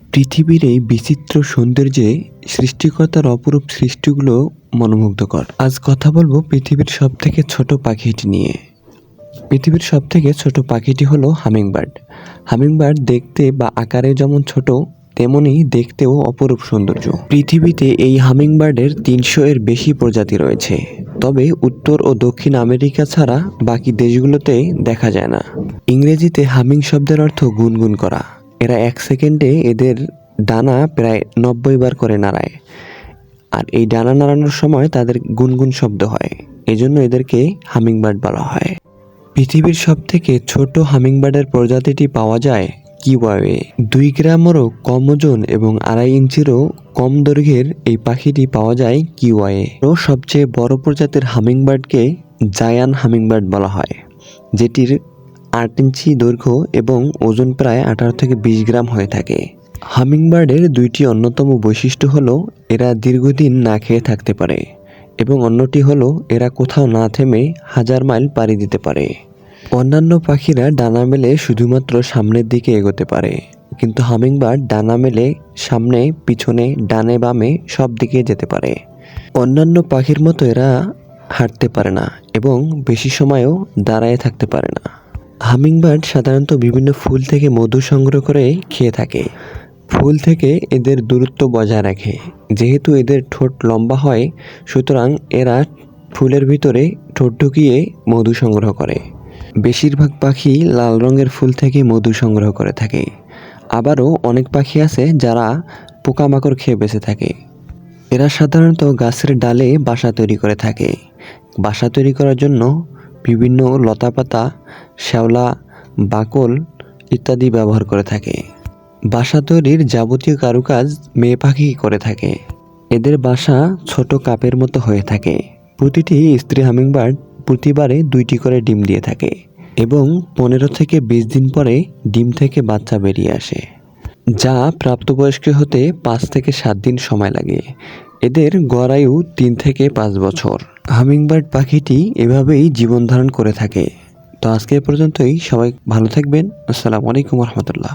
পৃথিবীর এই বিচিত্র সৌন্দর্যে সৃষ্টিকর্তার অপরূপ সৃষ্টিগুলো মনোমুগ্ধকর। আজ কথা বলবো পৃথিবীর সবথেকে ছোট পাখিটি নিয়ে। পৃথিবীর সবথেকে ছোট পাখিটি হলো হামিংবার্ড। হামিংবার্ড দেখতে বা আকারে যেমন ছোট, তেমনি দেখতেও অপরূপ সৌন্দর্য। পৃথিবীতে এই হামিংবার্ডের ৩০০-এর বেশি প্রজাতি রয়েছে, তবে উত্তর ও দক্ষিণ আমেরিকা ছাড়া বাকি দেশগুলোতে দেখা যায় না। ইংরেজিতে হামিং শব্দের অর্থ গুনগুন করা। এরা ১ সেকেন্ডে এদের ডানা প্রায় ৯০ বার করে নাড়ায়, আর এই ডানা নাড়ানোর সময় তাদের গুনগুন শব্দ হয়, এজন্য এদেরকে হামিংবার্ড বলা হয়। পৃথিবীর সবথেকে ছোট হামিংবার্ডের প্রজাতিটি পাওয়া যায় কিউয়াওয়ে। ২ গ্রামেরও কম ওজন এবং ২.৫ ইঞ্চিরও কম দৈর্ঘ্যের এই পাখিটি পাওয়া যায় কিউয়াওয়ে। ও সবচেয়ে বড় প্রজাতির হামিংবার্ডকে জায়ান্ট হামিংবার্ড বলা হয়, যেটির ৮ ইঞ্চি দৈর্ঘ্য এবং ওজন প্রায় ১৮ থেকে ২০ গ্রাম হয়ে থাকে। হামিংবার্ডের ২টি অন্যতম বৈশিষ্ট্য হলো এরা দীর্ঘদিন না খেয়ে থাকতে পারে, এবং অন্যটি হলো এরা কোথাও না থেমে ১০০০ মাইল পাড়ি দিতে পারে। অন্যান্য পাখিরা ডানা মেলে শুধুমাত্র সামনের দিকে এগোতে পারে, কিন্তু হামিংবার্ড ডানা মেলে সামনে, পিছনে, ডানে বামে সব দিকে যেতে পারে। অন্যান্য পাখির মতো এরা হাঁটতে পারে না এবং বেশি সময়ও দাঁড়ায় থাকতে পারে না। হামিংবার্ড সাধারণত বিভিন্ন ফুল থেকে মধু সংগ্রহ করে খেয়ে থাকে। ফুল থেকে এদের দূরত্ব বজায় রাখে। যেহেতু এদের ঠোঁট লম্বা হয়, সুতরাং এরা ফুলের ভিতরে ঠোঁট ঢুকিয়ে মধু সংগ্রহ করে। বেশিরভাগ পাখি লাল রঙের ফুল থেকে মধু সংগ্রহ করে থাকে। আবারও অনেক পাখি আছে যারা পোকামাকড় খেয়ে বেঁচে থাকে। এরা সাধারণত গাছের ডালে বাসা তৈরি করে থাকে। বাসা তৈরি করার জন্য বিভিন্ন লতাপাতা, শ্যাওলা, বাকল ইত্যাদি ব্যবহার করে থাকে। বাসা তৈরির যাবতীয় কারুকাজ মেয়ে পাখি করে থাকে। এদের বাসা ছোট কাপের মতো হয়ে থাকে। প্রতিটি স্ত্রী হামিংবার্ড প্রতিবারে ২টি করে ডিম দিয়ে থাকে এবং ১৫ থেকে ২০ দিন পরে ডিম থেকে বাচ্চা বেরিয়ে আসে, যা প্রাপ্তবয়স্ক হতে ৫ থেকে ৭ দিন সময় লাগে। এদের গড় আয়ু ৩ থেকে ৫ বছর। হামিংবার্ড পাখিটি এভাবেই জীবন ধারণ করে থাকে। তো আজকে পর্যন্তই। সবাই ভালো থাকবেন। আসসালামু আলাইকুম রহমতুল্লাহ।